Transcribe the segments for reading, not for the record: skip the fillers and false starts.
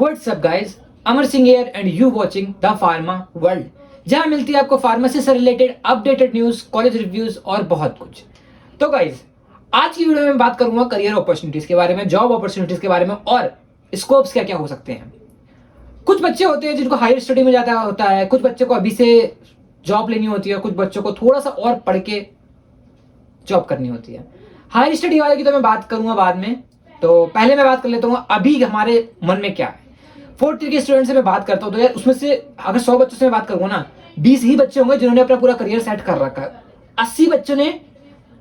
What's up guys, Amar Singh here and you watching the pharma world, जहां मिलती है आपको फार्मेसी से related updated news, college reviews और बहुत कुछ। तो गाइस, आज की वीडियो में बात करूंगा करियर अपॉर्चुनिटीज के बारे में, जॉब अपॉर्चुनिटीज के बारे में और स्कोप्स क्या क्या हो सकते हैं। कुछ बच्चे होते हैं जिनको हायर स्टडी में जाता होता है, कुछ बच्चों को अभी से जॉब लेनी होती है, कुछ बच्चों को थोड़ा सा और पढ़ के जॉब करनी होती है। हायर स्टडी वाले की तो मैं बात करूंगा बाद में, तो पहले मैं बात कर लेता हूँ अभी हमारे मन में क्या है। फोर्थ ईयर के स्टूडेंट से मैं बात करता हूँ तो यार उसमें से अगर 100 बच्चों से मैं बात करूंगा ना, 20 ही बच्चे होंगे जिन्होंने अपना पूरा करियर सेट कर रखा है। 80 बच्चों ने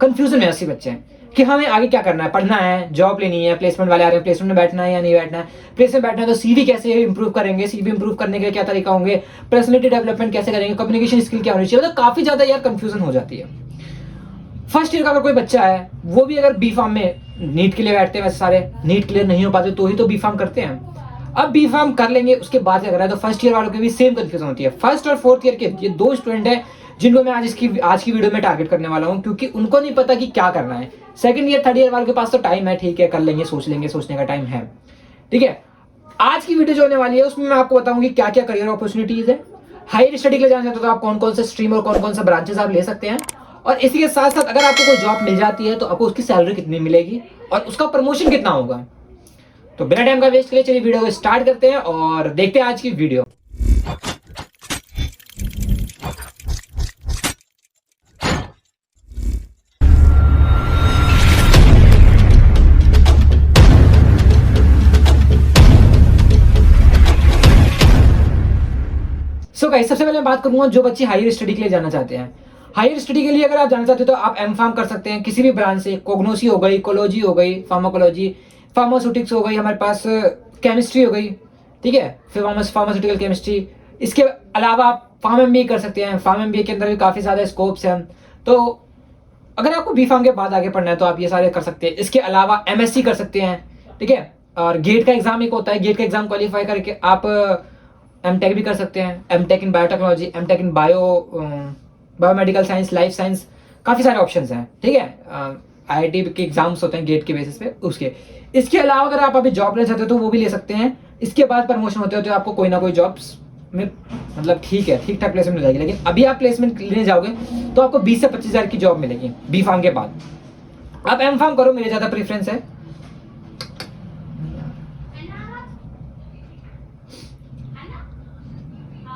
कंफ्यूजन में 80 बच्चे हैं कि हमें आगे क्या करना है, पढ़ना है, जॉब लेनी है, प्लेसमेंट वाले आ रहे हैं, प्लेसमेंट में बैठना है या नहीं बैठना है। प्लेसमेंट बैठना है तो सीवी कैसे इंप्रूव करेंगे, सीवी इंप्रूव करने के क्या तरीका होंगे, पर्सनैलिटी डेवलपमेंट कैसे करेंगे, कम्युनिकेशन स्किल क्या होनी चाहिए। मतलब काफी ज्यादा यार कंफ्यूजन हो जाती है। फर्स्ट ईयर का अगर कोई बच्चा है, वो भी अगर बी फार्म में नीट के लिए बैठते हैं, वैसे सारे नीट क्लियर नहीं हो पाते तो ही तो बी फार्म करते हैं। अब बी फार्म कर लेंगे, उसके बाद क्या करना है, तो फर्स्ट ईयर वालों की भी सेम कंफ्यूजन होती है। फर्स्ट और फोर्थ ईयर के ये दो स्टूडेंट हैं जिनको मैं आज की वीडियो में टारगेट करने वाला हूं, क्योंकि उनको नहीं पता कि क्या करना है। सेकंड ईयर थर्ड ईयर वालों के पास तो टाइम है, ठीक है, कर लेंगे, सोच लेंगे, सोचने का टाइम है, ठीक है। आज की वीडियो जो होने वाली है उसमें मैं आपको बताऊंगी क्या क्या करियर अपॉर्चुनिटीज है। हायर स्टडी के लिए जाना चाहते हो तो आप कौन कौन से स्ट्रीम और कौन कौन सा ब्रांचेस आप ले सकते हैं, और इसी के साथ साथ अगर आपको कोई जॉब मिल जाती है तो आपको उसकी सैलरी कितनी मिलेगी और उसका प्रमोशन कितना होगा। तो बिना टाइम का वेस्ट करे चलिए वीडियो को स्टार्ट करते हैं और देखते हैं आज की वीडियो। सो गाइस, सबसे पहले मैं बात करूंगा जो बच्चे हायर स्टडी के लिए जाना चाहते हैं। हायर स्टडी के लिए अगर आप जाना चाहते हो तो आप एम फार्म कर सकते हैं किसी भी ब्रांच से। कोग्नोसी हो गई, इकोलॉजी हो गई, फार्माकोलॉजी, फार्मास्यूटिक्स हो गई, हमारे पास केमिस्ट्री हो गई, ठीक है, फिर फार्मास्यूटिकल केमिस्ट्री। इसके अलावा आप फार्म एमबीए कर सकते हैं। फार्म एमबीए के अंदर भी काफ़ी ज़्यादा स्कोप्स हैं। तो अगर आपको बी फार्म के बाद आगे पढ़ना है तो आप ये सारे कर सकते हैं। इसके अलावा एमएससी कर सकते हैं, ठीक है। और गेट का एग्जाम एक होता है, गेट का एग्जाम क्वालिफाई करके आप एमटेक भी कर सकते हैं। MTech in biotechnology, MTech in biomedical science, life science, काफ़ी सारे ऑप्शंस हैं, ठीक है। आईआईटी के एग्जाम्स होते हैं गेट के बेसिस पे उसके। इसके अलावा अगर आप अभी जॉब लेना चाहते हो तो वो भी ले सकते हैं। इसके बाद प्रमोशन होते होते आपको कोई ना कोई जॉब्स में मतलब ठीक है, ठीक ठाक प्लेसमेंट मिल जाएगी। लेकिन अभी आप प्लेसमेंट लेने जाओगे तो आपको 20 से 25 हज़ार की जॉब मिलेगी बी फार्म के बाद। आप एम फार्म करो, मेरे ज़्यादा प्रेफरेंस है।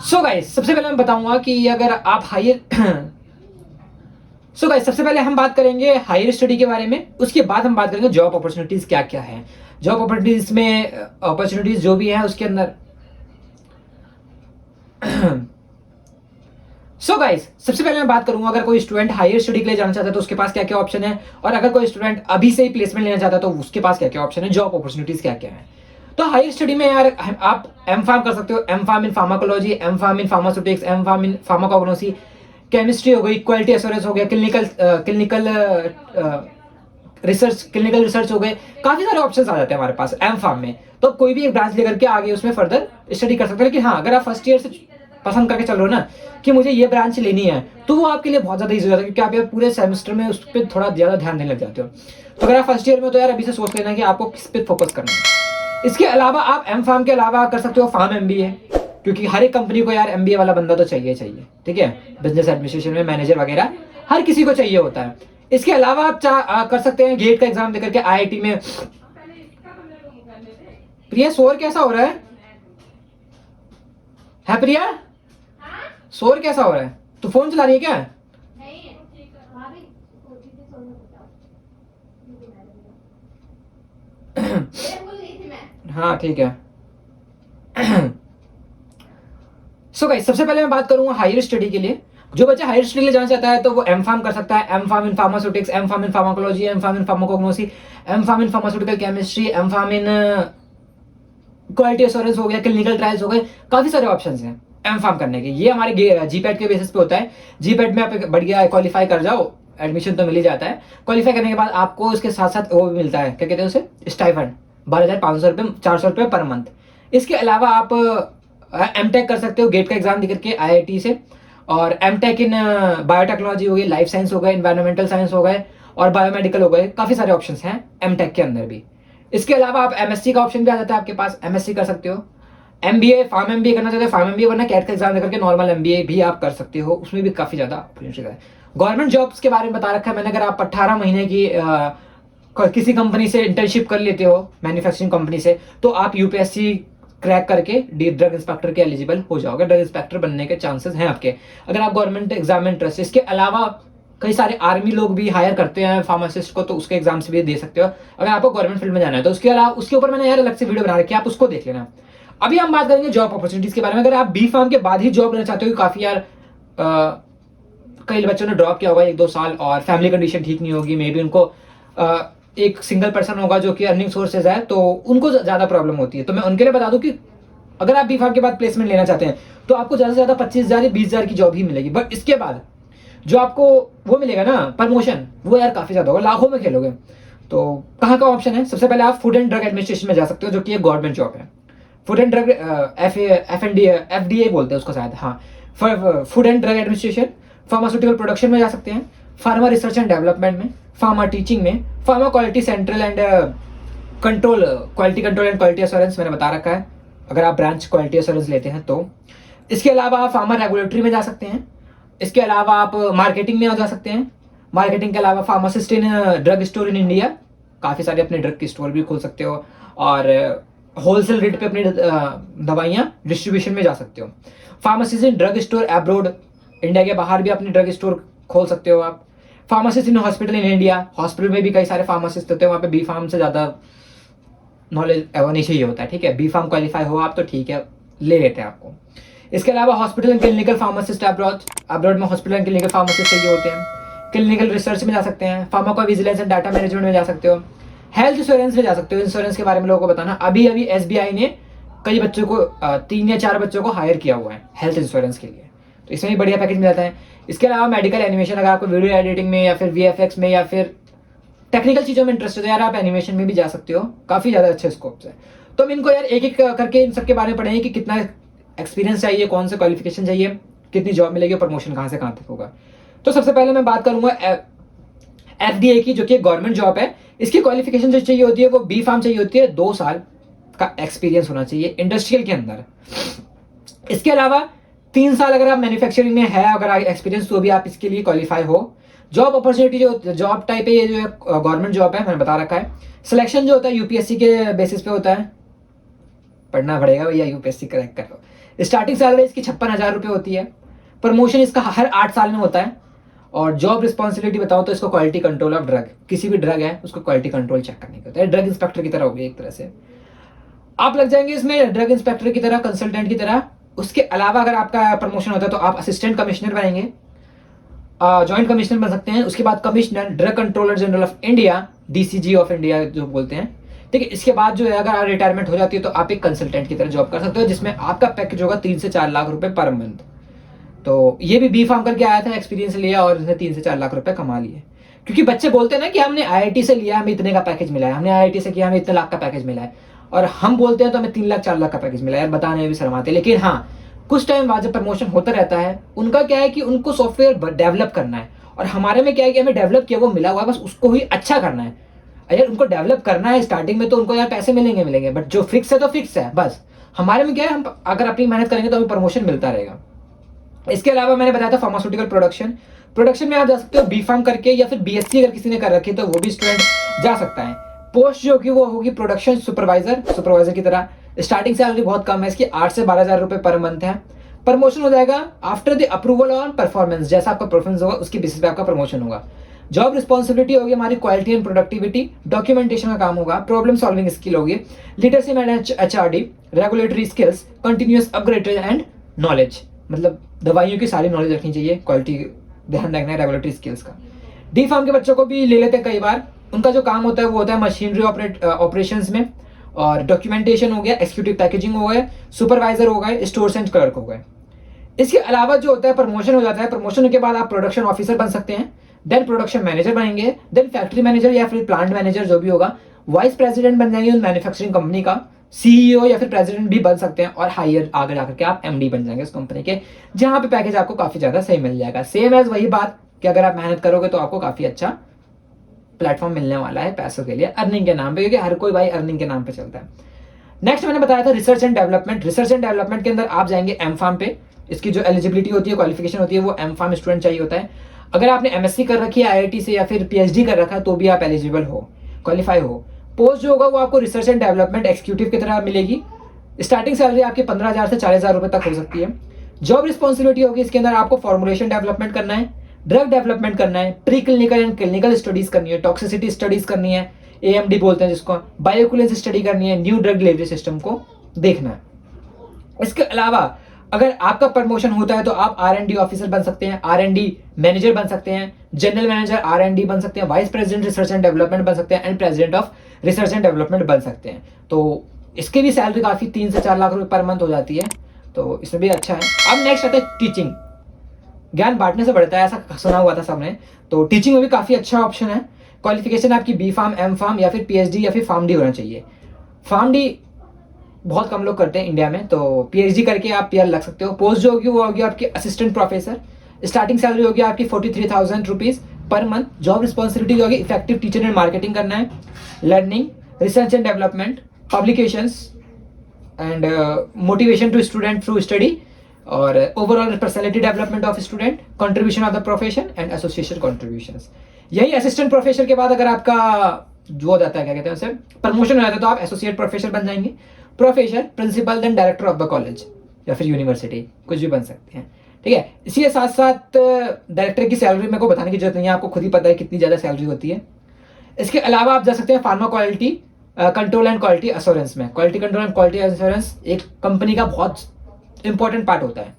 सो गाइस, सबसे पहले मैं बताऊंगा कि अगर आप सबसे पहले हम बात करेंगे हायर स्टडी के बारे में, उसके बाद हम बात करेंगे जॉब अपॉर्चुनिटीज क्या क्या है। जॉब अपॉर्चुनिटीज में अपॉर्चुनिटीज जो भी है उसके अंदर सो गाइस, सबसे पहले मैं बात करूंगा अगर कोई स्टूडेंट हायर स्टडी के लिए जाना चाहता है तो उसके पास क्या क्या ऑप्शन है, और अगर कोई स्टूडेंट अभी से ही प्लेसमेंट लेना चाहता है तो उसके पास क्या क्या ऑप्शन है, जॉब अपॉर्चुनिटीज क्या क्या है। तो हायर स्टडी में यार आप एम फार्म कर सकते हो। M pharm in pharmacology, M pharm in pharmaceutics, M pharm in pharmacognosy, chemistry हो गई, क्वालिटी एश्योरेंस हो गया, क्लिनिकल रिसर्च हो गए। काफी सारे ऑप्शंस आ जाते हैं हमारे पास एम फार्म में। तो कोई भी एक ब्रांच लेकर के आगे उसमें फर्दर स्टडी कर सकते हैं। लेकिन हाँ, अगर आप फर्स्ट ईयर से पसंद करके चल रहे हो ना कि मुझे ये ब्रांच लेनी है, तो वो आपके लिए बहुत ज्यादा ईजी हो जाता है, क्योंकि आप यार पूरे सेमेस्टर में उस पर थोड़ा ज्यादा ध्यान देने लग जाते हो। तो अगर आप फर्स्ट ईयर में तो यार अभी से सोच लेना कि आपको किस पे फोकस करना है। इसके अलावा आप एम फार्म के अलावा कर सकते हो फार्म एमबीए, क्योंकि हर एक कंपनी को यार एमबीए वाला बंदा तो चाहिए, ठीक है। बिजनेस एडमिनिस्ट्रेशन में मैनेजर वगैरह हर किसी को चाहिए होता है। इसके अलावा आप कर सकते हैं गेट का एग्जाम देकर के आईआईटी में। प्रिया, शोर कैसा हो रहा है प्रिया? शोर कैसा हो रहा है? तू फोन चला रही है क्या? हाँ ठीक है। सो गाइस, सबसे पहले मैं बात करूंगा हायर स्टडी के लिए। जो बच्चा हायर स्टडी के लिए जाना चाहता है तो वो एम फार्म कर सकता है। M pharm in pharmaceutics, M pharm in pharmacology, M pharm in pharmacognosy, M pharm in pharmaceutical chemistry, M pharm in quality assurance हो गया, क्लिनिकल ट्रायल्स हो गए। काफी सारे ऑप्शंस हैं एम फार्म करने के। ये हमारे जीपैट के बेसिस पे होता है। जीपैट में आप बढ़िया क्वालिफाई कर जाओ, एडमिशन तो मिल ही जाता है। क्वालिफाई करने के बाद आपको इसके साथ साथ वो भी मिलता है, क्या कहते हैं उसे, स्टाइफंड, 12,500 रुपये, 400 रुपये पर मंथ। इसके अलावा आप एमटेक कर सकते हो गेट का एग्जाम देकर के आईआईटी से, और एमटेक इन बायोटेक्नोलॉजी हो गई, लाइफ साइंस हो गए, इन्वायरमेंटल साइंस हो गए, और बायोमेडिकल हो गए। काफ़ी सारे ऑप्शंस हैं एमटेक के अंदर भी। इसके अलावा आप एमएससी का ऑप्शन भी आ जाता है आपके पास, एमएससी कर सकते हो। MBA फार्म MBA करना चाहते हो फार्म MBA, वरना कैट का एग्जाम देकर के नॉर्मल MBA भी आप कर सकते हो, उसमें भी काफ़ी ज़्यादा अपॉर्चुनिटी है। गवर्नमेंट जॉब्स के बारे में बता रखा है मैंने, अगर आप 18 महीने की किसी कंपनी से इंटर्नशिप कर लेते हो, मैन्युफैक्चरिंग कंपनी से, तो आप यूपीएससी क्रैक करके ड्रग इंस्पेक्टर के एलिजिबल हो जाओगे, ड्रग इंस्पेक्टर बनने के चांसेस हैं आपके, अगर आप गवर्नमेंट एग्जाम में इंटरेस्ट है। इसके अलावा कई सारे आर्मी लोग भी हायर करते हैं फार्मासिस्ट को, तो उसके एग्जाम्स भी दे सकते हो अगर आपको गवर्नमेंट फील्ड में जाना है। तो उसके अलावा उसके ऊपर मैंने यार अलग से वीडियो बना रखी है, आप उसको देख लेना। अभी हम बात करेंगे जॉब अपॉर्चुनिटीज के बारे में। अगर आप बी फार्म के बाद ही जॉब लेना चाहते हो, काफी यार कई बच्चों ने ड्रॉप किया होगा 1-2 साल और फैमिली कंडीशन ठीक नहीं होगी, मे बी उनको एक सिंगल पर्सन होगा जो कि अर्निंग सोर्सेज है, तो उनको ज़्यादा प्रॉब्लम होती है। तो मैं उनके लिए बता दूं कि अगर आप बी फार्म के बाद प्लेसमेंट लेना चाहते हैं तो आपको ज़्यादा से ज़्यादा 25,000 या 20,000 की जॉब ही मिलेगी, बट इसके बाद जो आपको वो मिलेगा ना प्रमोशन, वो यार काफ़ी ज़्यादा होगा, लाखों में खेलोगे। तो कहाँ का ऑप्शन है? सबसे पहले आप फूड एंड ड्रग एडमिनिस्ट्रेशन में जा सकते हो, जो कि एक गवर्नमेंट जॉब है। फूड एंड ड्रग FDA बोलते हैं उसको शायद, हाँ, food and drug administration. Pharmaceutical production में जा सकते हैं, फार्मा रिसर्च एंड डेवलपमेंट में, फार्मा टीचिंग में, pharma quality central and control, quality control and quality assurance मैंने बता रखा है, अगर आप ब्रांच क्वालिटी एश्योरेंस लेते हैं तो। इसके अलावा आप फार्मा रेगुलेटरी में जा सकते हैं। इसके अलावा आप मार्केटिंग में जा सकते हैं। मार्केटिंग के अलावा pharmacist in drug store in India, काफ़ी सारे अपने ड्रग की स्टोर भी खोल सकते हो और होलसेल रेट पे अपनी दवाइयाँ डिस्ट्रीब्यूशन में जा सकते हो। फार्मासिस्ट इन ड्रग स्टोर एब्रोड, इंडिया के बाहर भी अपनी ड्रग स्टोर खोल सकते हो आप। Pharmacist in hospital in India, hospital में भी कई सारे फार्मासिस्ट होते हैं, वहाँ पे बी फार्म से ज़्यादा नॉलेज नहीं चाहिए होता है, ठीक है, बी फार्म क्वालिफाई हो आप तो ठीक है, ले लेते हैं आपको। इसके अलावा hospital and clinical pharmacist abroad में हॉस्पिटल एंड क्लिनिकल फार्मासिस्ट चाहिए होते हैं। क्लिनिकल रिसर्च में जा सकते हैं, फार्माकोविजिलेंस एंड डाटा मैनेजमेंट में जा सकते हो, हेल्थ इंश्योरेंस में जा सकते हो। इंश्योरेंस के बारे में लोगों को बताना, अभी SBI ने कई बच्चों को 3 या 4 बच्चों को हायर किया हुआ है हेल्थ इंश्योरेंस के लिए, तो इसमें भी बढ़िया पैकेज मिल जाता है। इसके अलावा मेडिकल एनिमेशन, अगर आपको वीडियो एडिटिंग में या फिर VFX में या फिर टेक्निकल चीज़ों में इंटरेस्ट है तो यार आप एनिमेशन में भी जा सकते हो, काफ़ी ज़्यादा अच्छे स्कोप्स है। तो हम इनको यार एक एक करके इन सब के बारे में पढ़ेंगे कि कितना एक्सपीरियंस चाहिए, कौन सा क्वालिफिकेशन चाहिए, कितनी जॉब मिलेगी, प्रमोशन कहाँ से कहाँ तक होगा। तो सबसे पहले मैं बात करूंगा FDA की, जो कि गवर्नमेंट जॉब है। इसकी क्वालिफिकेशन जो चाहिए होती है वो बी फार्म चाहिए होती है, 2 साल का एक्सपीरियंस होना चाहिए इंडस्ट्रियल के अंदर। इसके अलावा 3 साल अगर आप मैन्युफैक्चरिंग में है अगर एक्सपीरियंस, तो भी आप इसके लिए क्वालिफाई हो। जॉब अपॉर्चुनिटी जो जॉब टाइप है, ये जो है गवर्नमेंट जॉब है, मैंने बता रखा है। सिलेक्शन जो होता है यूपीएससी के बेसिस पे होता है, पढ़ना पड़ेगा भैया, यूपीएससी क्रैक करो। स्टार्टिंग सैलरी इसकी 56,000 रुपये होती है। प्रमोशन इसका हर 8 साल में होता है। और जॉब रिस्पॉन्सिबिलिटी बताऊं तो इसको क्वालिटी कंट्रोल ऑफ ड्रग, किसी भी ड्रग है उसको क्वालिटी कंट्रोल चेक करने का होता है, ड्रग इंस्पेक्टर की तरह होगी एक तरह से। आप लग जाएंगे इसमें ड्रग इंस्पेक्टर की तरह, कंसल्टेंट की तरह। उसके अलावा अगर आपका प्रमोशन होता है तो आप असिस्टेंट कमिश्नर बनेंगे, जॉइंट कमिश्नर बन सकते हैं। उसके बाद commissioner, drug controller general of India, DCG of India जो बोलते हैं, ठीक है। इसके बाद जो है अगर रिटायरमेंट हो जाती है तो आप एक कंसल्टेंट की तरह जॉब कर सकते हो, जिसमें आपका पैकेज होगा 3 से 4 लाख रुपए पर मंथ। तो ये भी बी फार्म करके आया था, एक्सपीरियंस लिया और उसने 3 से 4 लाख रुपए कमा लिए। क्योंकि बच्चे बोलते हैं ना कि हमने IIT से लिया, हमें इतने का पैकेज मिला है, हमने IIT से किया, हमें इतने लाख का पैकेज मिला है, और हम बोलते हैं तो हमें 3 लाख 4 लाख का पैकेज मिला है, यार बताने में भी शर्म आती है। लेकिन हाँ, कुछ टाइम बाद जब प्रमोशन होता रहता है, उनका क्या है कि उनको सॉफ्टवेयर डेवलप करना है, और हमारे में क्या है कि हमें डेवलप किया वो मिला हुआ है, बस उसको ही अच्छा करना है। अगर उनको डेवलप करना है स्टार्टिंग में तो उनको यार पैसे मिलेंगे, बट जो फिक्स है तो फिक्स है बस। हमारे में क्या है, हम अगर अपनी मेहनत करेंगे तो हमें प्रमोशन मिलता रहेगा। इसके अलावा मैंने बताया था फार्मास्यूटिकल प्रोडक्शन में आप जा सकते हो बी फार्म करके, या फिर BSc अगर किसी ने कर रखी है तो वो भी स्टूडेंट जा सकता है। पोस्ट जो कि वो होगी प्रोडक्शन सुपरवाइजर की तरह। स्टार्टिंग सैलरी बहुत कम है इसकी, 8 से 12,000 रुपए पर मंथ है। प्रमोशन हो जाएगा after the approval on performance, जैसा आपका परफॉर्मेंस होगा उसकी बेसिस पे आपका प्रमोशन होगा। जॉब रिस्पॉन्सिबिलिटी होगी हमारी क्वालिटी एंड प्रोडक्टिविटी, डॉक्यूमेंटेशन का काम होगा, प्रॉब्लम सॉल्विंग स्किल होगी, leadership and HRD, regulatory skills, continuous upgrade and knowledge, मतलब दवाइयों की सारी नॉलेज रखनी चाहिए, क्वालिटी ध्यान रखना है, रेगुलेटरी स्किल्स का। डी फार्म के बच्चों को भी ले लेते हैं कई बार, उनका जो काम होता है वो होता है मशीनरी ऑपरेशंस में, और डॉक्यूमेंटेशन हो गया, एक्जीक्यूटिव पैकेजिंग हो गए, सुपरवाइजर हो गए, स्टोर्स एंड क्लर्क हो गए। इसके अलावा जो होता है प्रमोशन हो जाता है, प्रमोशन के बाद आप प्रोडक्शन ऑफिसर बन सकते हैं, देन प्रोडक्शन मैनेजर बनेंगे, देन फैक्ट्री मैनेजर या फिर प्लांट मैनेजर जो भी होगा, वाइस प्रेसिडेंट बन जाएंगे उन मैन्युफैक्चरिंग कंपनी का, CEO या फिर प्रेसिडेंट भी बन सकते हैं, और हायर आगे जाकर के आप MD बन जाएंगे उस कंपनी के, जहां पे पैकेज आपको काफी ज्यादा सही मिल जाएगा। सेम एज वही बात कि अगर आप मेहनत करोगे तो आपको काफी अच्छा प्लेटफॉर्म मिलने वाला है पैसों के लिए, अर्निंग के नाम पे, क्योंकि हर कोई भाई अर्निंग के नाम पे चलता है। नेक्स्ट मैंने बताया था research and development. Research and development के अंदर आप जाएंगे एम फार्म पे। इसकी जो एलिजिबिलिटी होती है, क्वालिफिकेशन होती है, वो एम फार्म स्टूडेंट चाहिए होता है। अगर आपने एमएससी कर रखी है आईआईटी से या फिर पीएचडी कर रखा है तो भी आप एलिजिबल हो, क्वालिफाई हो। पोस्ट जो होगा वो आपको रिसर्च एंड डेवलपमेंट एग्जीक्यूटिव की तरह मिलेगी। स्टार्टिंग सैलरी आपकी 15,000 से 40,000 रुपए तक हो सकती है। जॉब रिस्पॉन्सिबिलिटी होगी इसके अंदर, आपको फॉर्मुलेशन डेवलपमेंट करना है, ड्रग डेवलपमेंट करना है, pre clinical and clinical studies करनी है, टॉक्सिसिटी स्टडीज करनी है, एएमडी बोलते हैं जिसको, बायोइक्विवेलेंस स्टडी करनी है, न्यू ड्रग डिलीवरी सिस्टम को देखना है। इसके अलावा अगर आपका प्रमोशन होता है तो आप आर&डी ऑफिसर बन सकते हैं, आर&डी मैनेजर बन सकते हैं, जनरल मैनेजर आर&डी बन सकते हैं, vice president research and development बन सकते हैं and president of research and development बन सकते हैं। तो इसकी भी सैलरी काफ़ी 3 से 4 लाख रुपए पर मंथ हो जाती है, तो इसमें भी अच्छा है। अब नेक्स्ट आता है टीचिंग। ज्ञान बांटने से बढ़ता है, ऐसा सुना हुआ था सबने, तो टीचिंग में भी काफ़ी अच्छा ऑप्शन है। क्वालिफिकेशन आपकी बी फार्म, एम फार्म या फिर पीएचडी या फिर फार्म डी होना चाहिए। फार्म डी बहुत कम लोग करते हैं इंडिया में, तो पीएचडी करके आप पीआर लग सकते हो। पोस्ट जो होगी वो होगी आपकी असिस्टेंट प्रोफेसर। स्टार्टिंग सैलरी होगी आपकी 43,000 rupees per month. Job responsibility होगी इफेक्टिव टीचर एंड मार्केटिंग करना है, learning, research and development, publications and motivation to student through study, और overall personality development of student, contribution of the profession and association contributions. यही assistant professor के बाद अगर आपका जो हो जाता है, क्या कहते हैं उसे, प्रमोशन हो जाता है, तो आप एसोसिएट प्रोफेसर बन जाएंगे। Professor, principal, then director of the college या फिर यूनिवर्सिटी, कुछ भी बन सकते हैं। ठीक है, इसी के साथ साथ डायरेक्टर की सैलरी मेरे को बताने की जरूरत नहीं है, आपको खुद ही पता है कितनी ज़्यादा सैलरी होती है। इसके अलावा आप जा सकते हैं pharma quality control and quality assurance में। Quality control and quality assurance एक कंपनी का बहुत इंपॉर्टेंट पार्ट होता है,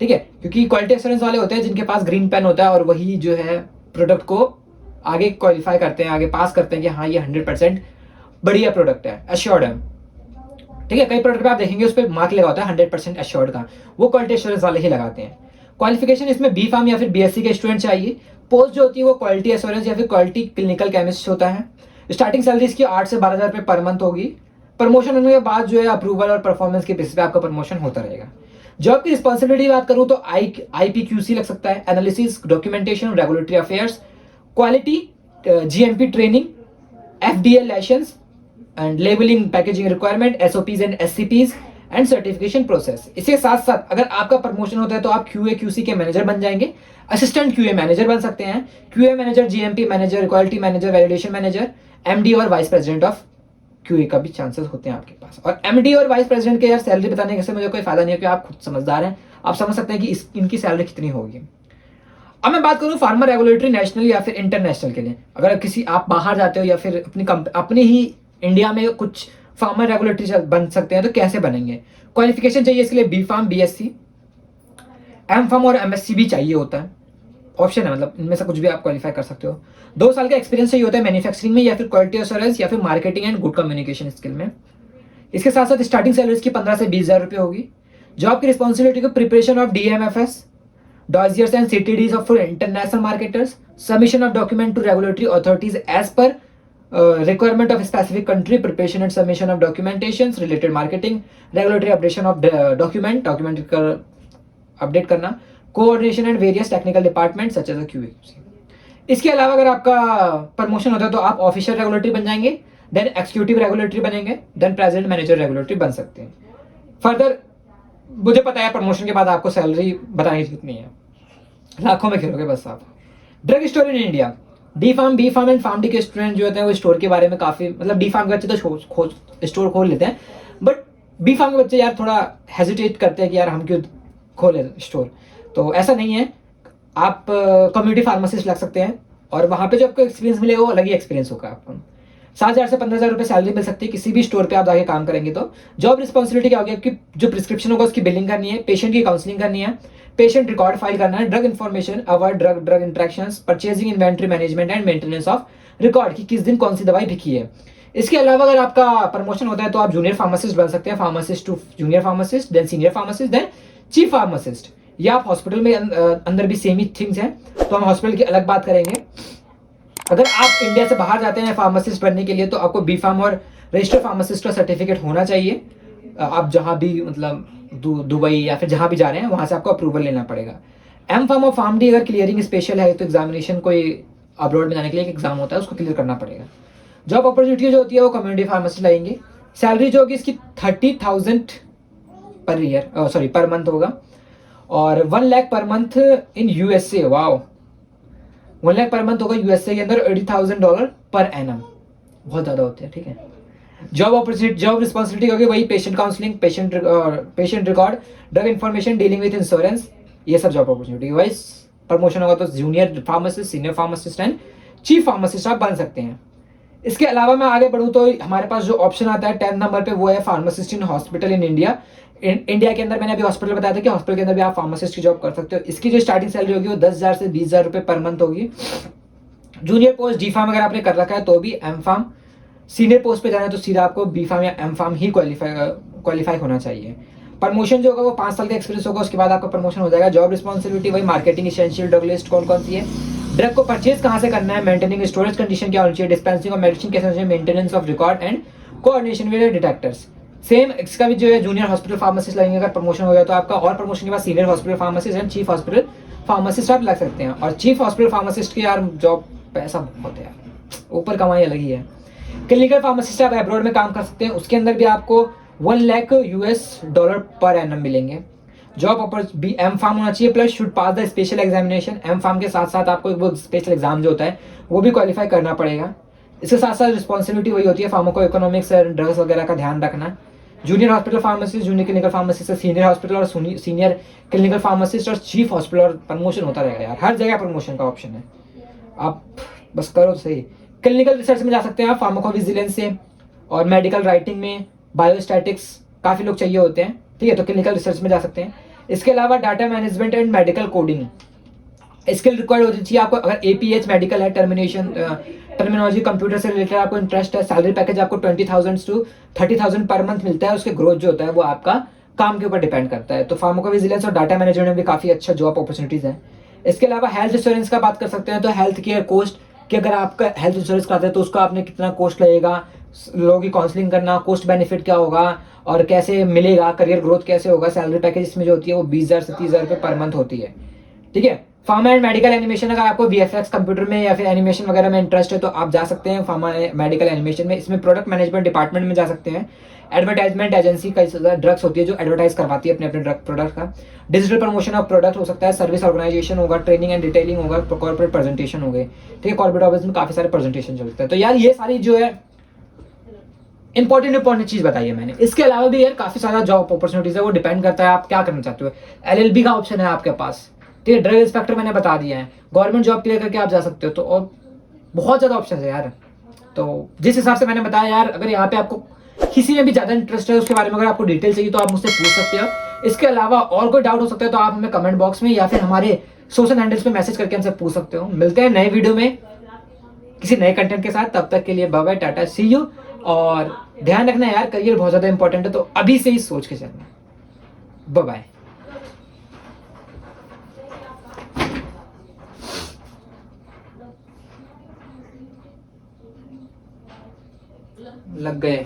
ठीक है, क्योंकि क्वालिटी एश्योरेंस वाले होते हैं जिनके पास ग्रीन पेन होता है और वही जो है प्रोडक्ट को आगे क्वालिफाई करते हैं, आगे पास करते हैं कि हाँ ये 100% बढ़िया प्रोडक्ट है, एश्योर्ड है। ठीक है, कई प्रोडक्ट पे आप देखेंगे उस पर मार्क लगा होता है 100% एश्योर्ड का, वो क्वालिटी एश्योरेंस वाले ही लगाते हैं। क्वालिफिकेशन इसमें बी फार्म या फिर बीएससी के स्टूडेंट चाहिए। पोस्ट जो होती है वो क्वालिटी एश्योरेंस या फिर क्वालिटी क्लिनिकल केमिस्ट होता है। स्टार्टिंग सैलरी इसकी 8 से 12,000 रुपये पर मंथ होगी। प्रमोशन होने के बाद जो है अप्रूवल और परफॉर्मेंस के बेसिस पे आपका प्रमोशन होता रहेगा। जॉब की रिस्पॉन्सिबिलिटी बात करूं तो IPQC लग सकता है, analysis, documentation, regulatory affairs, quality, GMP training, FDA licence and labelling, packaging requirement, SOPs and SCPs and certification process. इसके साथ साथ अगर आपका प्रमोशन होता है तो आप QA/QC के मैनेजर बन जाएंगे, असिस्टेंट QA मैनेजर बन सकते हैं, QA manager, GMP manager, quality manager, validation manager, MD और वाइस प्रेसिडेंट ऑफ QA का भी चांसेस होते हैं आपके पास। और MD और वाइस प्रेसिडेंट के यार सैलरी बताने से मुझे कोई फायदा नहीं है, क्योंकि आप खुद समझदार हैं, आप समझ सकते हैं कि इनकी सैलरी कितनी होगी। अब मैं बात करूं फार्मा रेगुलेटरी नेशनल या फिर इंटरनेशनल के लिए। अगर किसी आप बाहर जाते हो या फिर अपनी ही इंडिया में कुछ फार्मा रेगुलेटरी बन सकते हैं तो कैसे बनेंगे। क्वालिफिकेशन चाहिए इसके लिए B pharm, BSc, M pharm और MSc भी चाहिए होता है, ऑप्शन है, मतलब इनमें से कुछ भी आप क्वालिफाई कर सकते हो। 2 साल का एक्सपीरियंस चाहिए होता है मैन्युफैक्चरिंग में या फिर क्वालिटी एश्योरेंस या फिर marketing and good communication skill में। इसके साथ साथ स्टार्टिंग सैलरी की 15 से 20,000 रुपये होगी। जॉब की रिस्पॉन्सिबिलिटी को preparation of DMFS, dossiers and CTDs of international marketers, submission of document to regulatory authorities as per requirement of specific country, preparation and submission of documentations, related marketing, regulatory updation of document update करना, coordination and various technical departments such as a QA। इसके अलावा अगर आपका promotion होता है तो आप official regulatory बन जाएंगे, देन एक्जीक्यूटिव रेगुलेटरी बनेंगे, देन प्रेसिडेंट मैनेजर रेगुलेटरी बन सकते हैं। फर्दर मुझे पता है प्रमोशन के बाद आपको सैलरी बताने की कितनी है, लाखों में खेलोगे बस आप। Drug store in India, D pharm, B pharm and pharm D के स्टूडेंट जो होते हैं वो स्टोर के बारे में काफ़ी, मतलब डी फार्म के बच्चे तो स्टोर खोल लेते हैं, बट बी फार्म के बच्चे यार थोड़ा हेजिटेट करते हैं कि यार हम क्यों खोले स्टोर। तो ऐसा नहीं है, आप कम्युनिटी फार्मासिस्ट लग सकते हैं और वहाँ पे जो आपको एक्सपीरियंस मिलेगा वो अलग ही एक्सपीरियंस होगा आपको। 7,000 से 15,000 रुपये सैलरी मिल सकती है किसी भी स्टोर पे आप जाके काम करेंगे तो। जॉब रिस्पॉन्सिबिलिटी क्या होगी, आपकी जो प्रिस्क्रिप्शन होगा उसकी बिलिंग करनी है, पेशेंट की काउंसलिंग करनी है, पेशेंट रिकॉर्ड फाइल करना है, drug information, avoid drug interactions, purchasing, inventory management and maintenance of record की किस दिन कौन सी दवाई बिकी है। इसके अलावा अगर आपका प्रमोशन होता है तो आप जूनियर फार्मासिस्ट बन सकते हैं, pharmacist to junior pharmacist, then senior pharmacist, then chief pharmacist. या आप हॉस्पिटल में अंदर भी सेम ही थिंग्स हैं, तो हम हॉस्पिटल की अलग बात करेंगे। अगर आप इंडिया से बाहर जाते हैं फार्मासिस्ट बनने के लिए तो आपको बी फार्म और रजिस्टर्ड फार्मासिस्ट का सर्टिफिकेट होना चाहिए। आप जहाँ भी मतलब दुबई या फिर जहाँ भी जा रहे हैं वहाँ से आपको अप्रूवल लेना पड़ेगा। एम फार्म और फार्म डी अगर क्लियरिंग स्पेशल है तो एग्जामिनेशन कोई अब्रॉड में जाने के लिए एक एग्जाम होता है उसको क्लियर करना पड़ेगा। जॉब अपॉर्चुनिटी जो होती है वो कम्युनिटी फार्मासिस्ट लगेंगे, सैलरी जो होगी इसकी 30,000 per year, sorry per month होगा, और 1 lakh per month in USA. Wow, 1 lakh per month होगा यूएसए के अंदर, $80,000 पर एनम, बहुत ज़्यादा होते हैं, ठीक है। जॉब अपॉर्चुनिटी, जॉब रिस्पॉन्सिबिलिटी होगी वही patient counselling, patient record, drug information, dealing with insurance, ये सब जॉब अपॉर्चुनिटी। वाइज प्रमोशन होगा तो junior pharmacist, senior pharmacist and chief pharmacist आप बन सकते हैं। इसके अलावा मैं आगे बढ़ूँ तो हमारे पास जो ऑप्शन आता है 10th नंबर पे, वो है pharmacist in hospital in India. India के अंदर मैंने अभी हॉस्पिटल बताया था कि हॉस्पिटल के अंदर भी आप फार्मासिस्ट की जॉब कर सकते हो। इसकी जो स्टार्टिंग सैलरी होगी वो 10,000 से 20,000 रुपये पर मंथ होगी। जूनियर पोस्ट डी फार्म अगर आपने कर रखा है तो भी एम फार्म, सीनियर पोस्ट पे जाना है तो सीधा आपको बी फार्म या एम फार्म ही क्वालिफाई होना चाहिए। प्रमोशन जो होगा वो 5 साल का एक्सपीरियंस होगा, उसके बाद आपका प्रमोशन हो जाएगा। जॉब रिस्पॉन्सिबिलिटी वही मार्केटिंग, एसेंशियल ड्रग लिस्ट कौन कौन सी है, ड्रग को परचेज कहाँ से करना है, मेंटेनिंग स्टोरेज कंडीशन क्या होनी चाहिए, डिस्पेंसिंग ऑफ मेडिसिन कैसे होनी चाहिए, maintenance of record and coordination with detectors. Same इसका भी जो है जूनियर हॉस्पिटल फार्मासिस्ट लगेंगे अगर प्रमोशन हो गया तो आपका, और प्रमोशन के बाद senior hospital pharmacist and chief hospital pharmacist आप लग सकते हैं। और चीफ हॉस्पिटल फार्मासिस्ट की यार जॉब पैसा बहुत है यार, ऊपर कमाई अलग ही है। क्लिनिकल फार्मासिस्ट आप एब्रॉड में काम कर सकते हैं, उसके अंदर भी आपको 1 लाख US$ पर एनम मिलेंगे। जॉब भी एम फार्म होना चाहिए, plus should pass the special examination. M pharm के साथ साथ आपको वो स्पेशल एग्जाम जो होता है वो भी क्वालिफाई करना पड़ेगा। इसके साथ साथ रिस्पॉन्सिबिलिटी वही होती है फार्माको इकोनॉमिक्स और ड्रग्स वगैरह का ध्यान रखना। Junior hospital pharmacist, junior clinical pharmacist से सीनियर हॉस्पिटल और सीनियर क्लिनिकल फार्मासिस्ट और चीफ हॉस्पिटल, और प्रमोशन होता रहेगा यार, हर जगह प्रमोशन का ऑप्शन है, आप बस करो तो सही। क्लिनिकल रिसर्च में जा सकते हैं आप, फार्माकोविजिलेंस से, और मेडिकल राइटिंग में, बायोस्टैटिक्स काफ़ी लोग चाहिए होते हैं, ठीक है, तो क्लिनिकल रिसर्च में जा सकते हैं। इसके अलावा data management and medical coding skill required होती चाहिए आपको। अगर APH मेडिकल है, टर्मिनोलॉजी कंप्यूटर से रिलेटेड आपको इंटरेस्ट है। सैलरी पैकेज आपको 20,000 to 30,000 पर मंथ मिलता है। उसके ग्रोथ जो होता है वो आपका काम के ऊपर डिपेंड करता है। तो फार्माकोविजिलेंस और डाटा मैनेजमेंट में भी काफ़ी अच्छा जॉब अपॉर्चुनिटीज़ हैं। इसके अलावा हेल्थ इंश्योरेंस का बात कर सकते हैं, तो हेल्थ केयर कोस्ट कि अगर आपका हेल्थ इंश्योरेंस कराते हैं तो उसका आपने कितना कॉस्ट लगेगा, लोगों की काउंसलिंग करना, कॉस्ट बेनिफिट क्या होगा और कैसे मिलेगा, करियर ग्रोथ कैसे होगा। सैलरी पैकेज इसमें जो होती है वो 20,000 से 30,000 रुपये पर मंथ होती है, ठीक है। फार्मा एंड मेडिकल एनिमेशन, अगर आपको VFX कंप्यूटर में या फिर एनिमेशन वगैरह में इंटरेस्ट है तो आप जा सकते हैं फार्मा मेडिकल एनिमेशन में। इसमें प्रोडक्ट मैनेजमेंट डिपार्टमेंट में जा सकते हैं। एडवर्टाइजमेंट एजेंसी का ड्रग्स होती है जो एडवर्टाइज करवाती है अपने अपने ड्रग प्रोडक्ट का। डिजिटल प्रमोशन ऑफ प्रोडक्ट हो सकता है, सर्विस ऑर्गेनाइजेशन होगा, ट्रेनिंग एंड डिटेलिंग होगा, कॉर्पोरेट प्रेजेंटेशन हो गए, ठीक है। कॉर्पोरेट ऑफिस में काफी सारे प्रेजेंटेशन चलते हैं। तो यार ये सारी जो है इंपॉर्टेंट चीज बताई है मैंने। इसके अलावा भी यार काफी सारा जॉब अपॉर्चुनिटीज है, वो डिपेंड करता है आप क्या करना चाहते हो। LLB का ऑप्शन है आपके पास, ठीक है। ड्रग इंस्पेक्टर मैंने बता दिया है, गवर्नमेंट जॉब क्लियर करके आप जा सकते हो। तो और बहुत ज्यादा ऑप्शन है यार। तो जिस हिसाब से मैंने बताया यार, अगर यहाँ पे आपको किसी में भी ज्यादा इंटरेस्ट है उसके बारे में, अगर आपको डिटेल चाहिए तो आप मुझसे पूछ सकते हो। इसके अलावा और कोई डाउट हो सकता है तो आप हमें कमेंट बॉक्स में या फिर हमारे सोशल हैंडल्स पे मैसेज करके हमसे पूछ सकते हो। मिलते हैं नए वीडियो में किसी नए कंटेंट के साथ, तब तक के लिए bye bye, tata, see you. और ध्यान रखना यार, करियर बहुत ज्यादा इंपॉर्टेंट है, तो अभी से ही सोच के चलना। Bye bye. लग गए।